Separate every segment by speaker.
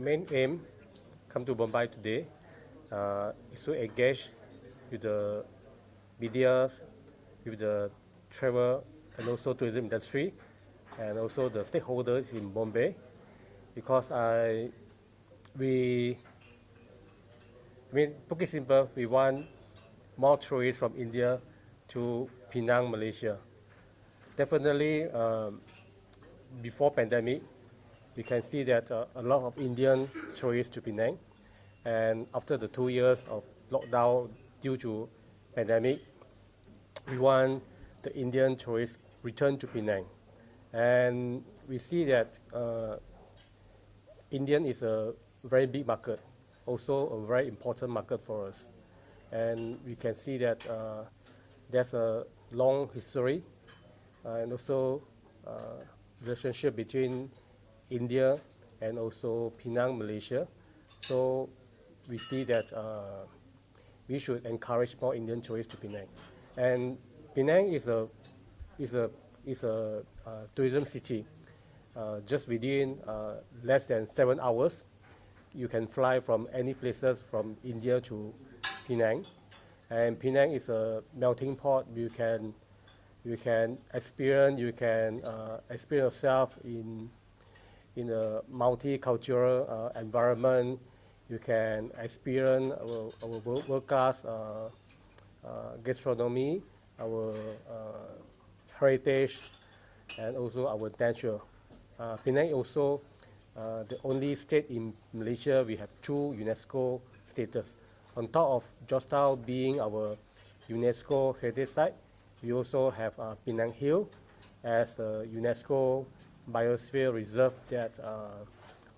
Speaker 1: main aim come to Mumbai today is to engage with the media, with the travel and also tourism industry, and also the stakeholders in Bombay, because we, put it simple, we want more tourists from India to Penang, Malaysia. Definitely, before pandemic, we can see that a lot of Indian tourists to Penang, and after the 2 years of lockdown due to pandemic, we want the Indian tourists return to Penang, and we see that Indian is a very big market, also a very important market for us, and we can see that there's a long history and also relationship between India and also Penang, Malaysia. So we see that we should encourage more Indian tourists to Penang. And Penang is a tourism city. Just within less than 7 hours, you can fly from any places from India to Penang. And Penang is a melting pot. You can experience yourself in a multicultural environment. You can experience our world-class gastronomy, our heritage, and also our nature. Penang also the only state in Malaysia we have 2 UNESCO status. On top of Georgetown being our UNESCO heritage site, we also have Penang Hill as the UNESCO Biosphere Reserve that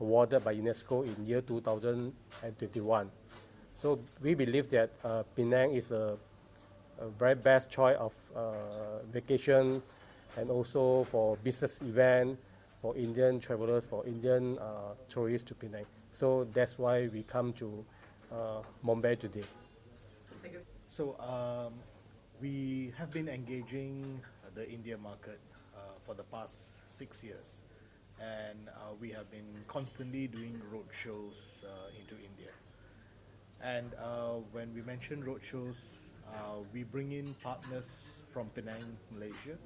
Speaker 1: awarded by UNESCO in year 2021. So we believe that Penang is a very best choice of vacation and also for business event, for Indian travelers, for Indian tourists to Penang. So that's why we come to Mumbai today.
Speaker 2: So we have been engaging the India market for the past 6 years, and we have been constantly doing road shows into India. And when we mention road shows, we bring in partners from Penang, Malaysia,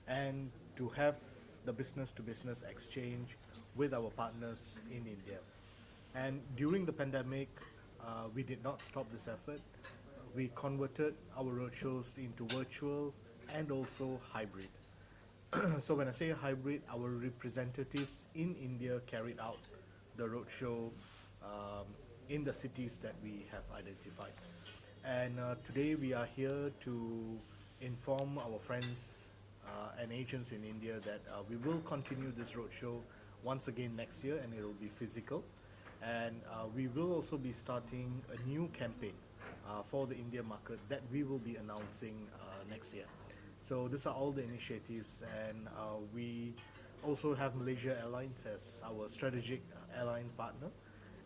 Speaker 2: and to have the business-to-business exchange with our partners in India. And during the pandemic, we did not stop this effort. We converted our roadshows into virtual and also hybrid. So when I say hybrid, our representatives in India carried out the roadshow in the cities that we have identified. And today we are here to inform our friends and agents in India that we will continue this roadshow once again next year, and it will be physical. And we will also be starting a new campaign for the India market that we will be announcing next year. So these are all the initiatives, and we also have Malaysia Airlines as our strategic airline partner,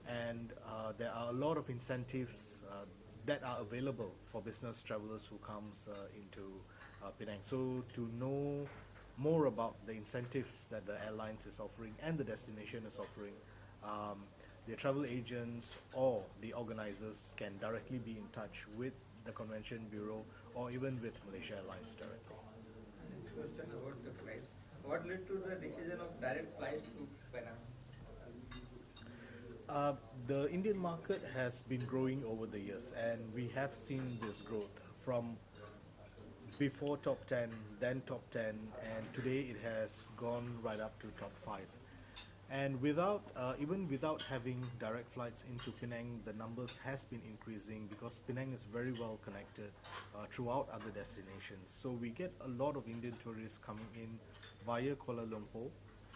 Speaker 2: and there are a lot of incentives that are available for business travelers who comes into Penang. So to know more about the incentives that the airlines is offering and the destination is offering, the travel agents or the organizers can directly be in touch with the Convention Bureau or even with Malaysia Airlines directly.
Speaker 3: Question about the flights. What led to the decision of direct flights to Penang?
Speaker 2: The Indian market has been growing over the years, and we have seen this growth from before top 10, then top 10, and today it has gone right up to top 5. And even without having direct flights into Penang, the numbers has been increasing because Penang is very well connected throughout other destinations. So we get a lot of Indian tourists coming in via Kuala Lumpur,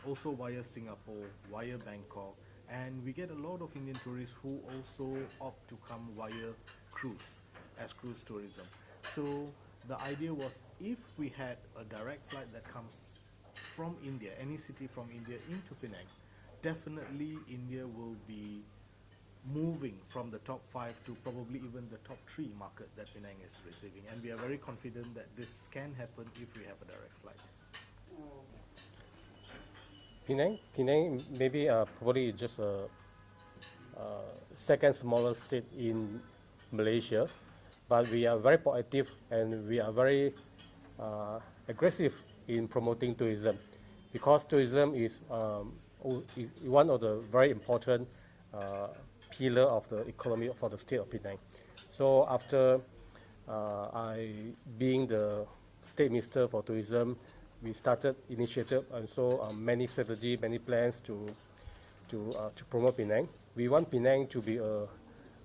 Speaker 2: also via Singapore, via Bangkok, and we get a lot of Indian tourists who also opt to come via cruise, as cruise tourism. So the idea was, if we had a direct flight that comes from India, any city from India into Penang, definitely India will be moving from the top 5 to probably even the top 3 market that Penang is receiving, and we are very confident that this can happen if we have a direct flight.
Speaker 1: Penang maybe probably just second smallest state in Malaysia, but we are very proactive and we are very aggressive in promoting tourism, because tourism is one of the very important pillar of the economy for the state of Penang. So after being the state minister for tourism, we started initiative and so many strategy, many plans to promote Penang. We want Penang to be a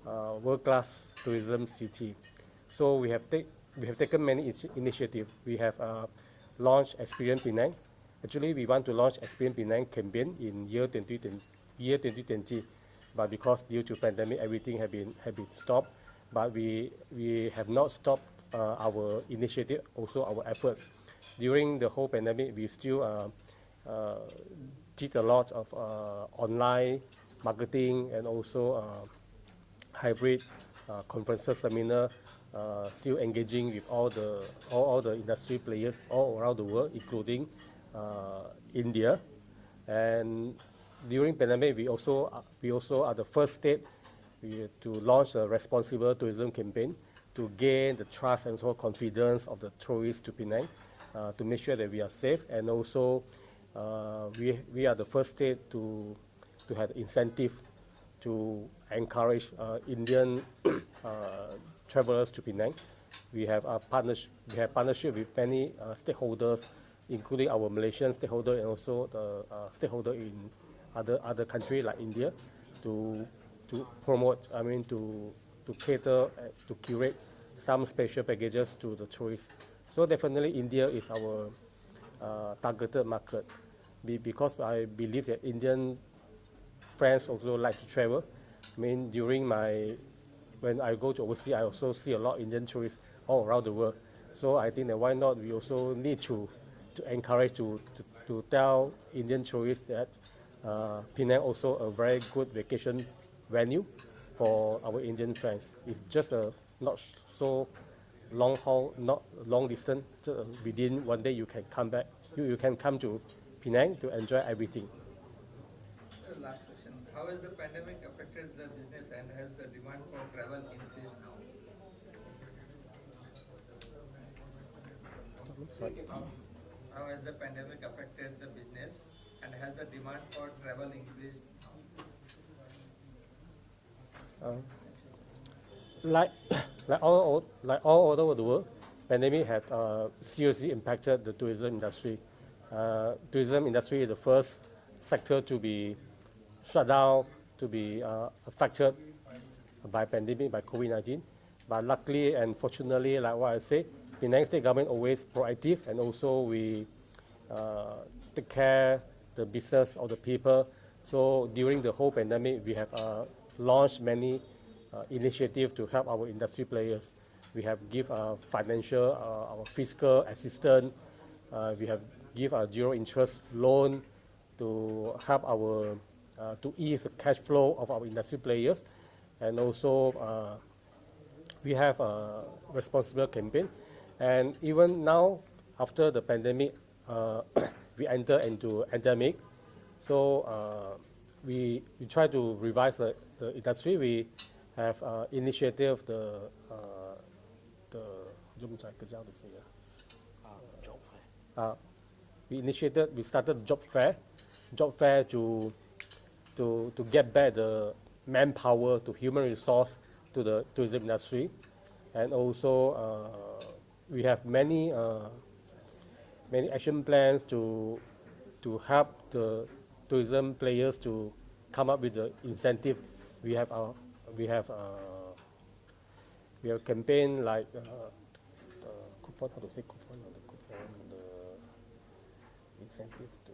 Speaker 1: world-class tourism city. So we have taken many initiatives. We have launched Experience Penang. Actually, we want to launch Experience Penang campaign in year 2020, but because due to pandemic, everything have been stopped. But we have not stopped our initiative, also our efforts. During the whole pandemic, we still did a lot of online marketing and also hybrid conferences, seminar, still engaging with all the industry players all around the world, including India. And during pandemic, we also are the first state to launch a responsible tourism campaign to gain the trust and also confidence of the tourists to Penang, to make sure that we are safe. And also, we are the first state to have incentive to encourage Indian travelers to Penang. We have partnership with many stakeholders, including our Malaysian stakeholder and also the stakeholder in other countries like India, to promote, to cater, to curate some special packages to the tourists. So definitely India is our targeted market, because I believe that Indian friends also like to travel. When I go to overseas, I also see a lot of Indian tourists all around the world. So I think that why not, we also need to encourage to tell Indian tourists that Penang also a very good vacation venue for our Indian friends. It's just a not so long haul, not long distance. Within one day you can come back. You can come to Penang to enjoy everything.
Speaker 3: Last question. How has the pandemic affected the business and has the demand for travel increased now?
Speaker 1: Sorry.
Speaker 3: How has the pandemic affected the business and has the demand for travel increased now?
Speaker 1: Like all over the world, pandemic had seriously impacted the tourism industry. Tourism industry is the first sector to be shut down, to be affected by pandemic, by COVID-19. But luckily and fortunately, like what I said, Penang State government always proactive, and also we take care the business of the people. So during the whole pandemic, we have launched many initiatives to help our industry players. We have give financial, our fiscal assistance. We have give a zero interest loan to help to ease the cash flow of our industry players. And also we have a responsible campaign. And even now, after the pandemic, we enter into endemic. So we try to revise the industry. We have initiative we started job fair to get back the manpower, to human resource to the tourism industry. And also we have many action plans to help the tourism players to come up with the incentive. We have campaign like coupon, how to say coupon, the incentive to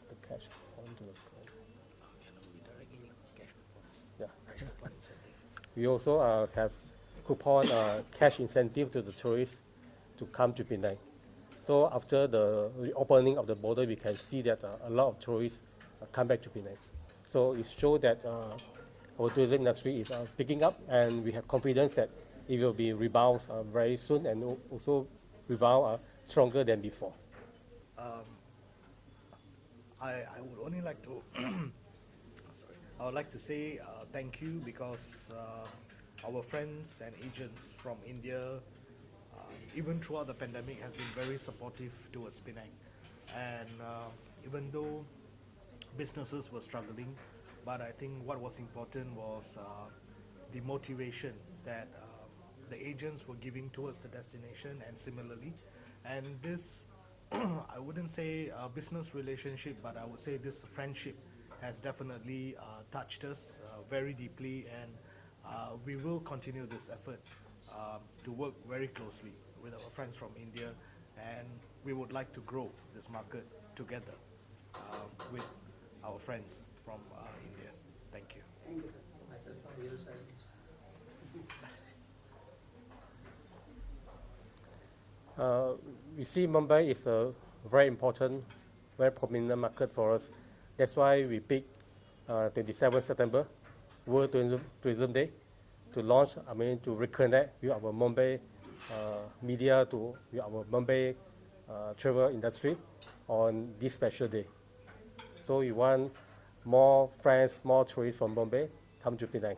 Speaker 1: the cash coupon to the yeah. We also have coupon cash incentive to the tourists to come to Penang. So after the reopening of the border, we can see that a lot of tourists come back to Penang. So it shows that our tourism industry is picking up, and we have confidence that it will be rebounds very soon, and also rebound stronger than before.
Speaker 2: I would only like to sorry, I would like to say thank you because our friends and agents from India, even throughout the pandemic, has been very supportive towards Penang. And even though businesses were struggling, but I think what was important was the motivation that the agents were giving towards the destination, and similarly. And this, I wouldn't say a business relationship, but I would say this friendship has definitely touched us very deeply, and we will continue this effort to work very closely with our friends from India, and we would like to grow this market together with our friends from India. Thank you.
Speaker 4: Thank you, sir.
Speaker 3: Myself from your side.
Speaker 1: We see Mumbai is a very important, very prominent market for us. That's why we picked 27 September, World Tourism Day, to launch, to reconnect with our Mumbai media, with our Mumbai travel industry on this special day. So we want more friends, more tourists from Bombay come to Penang.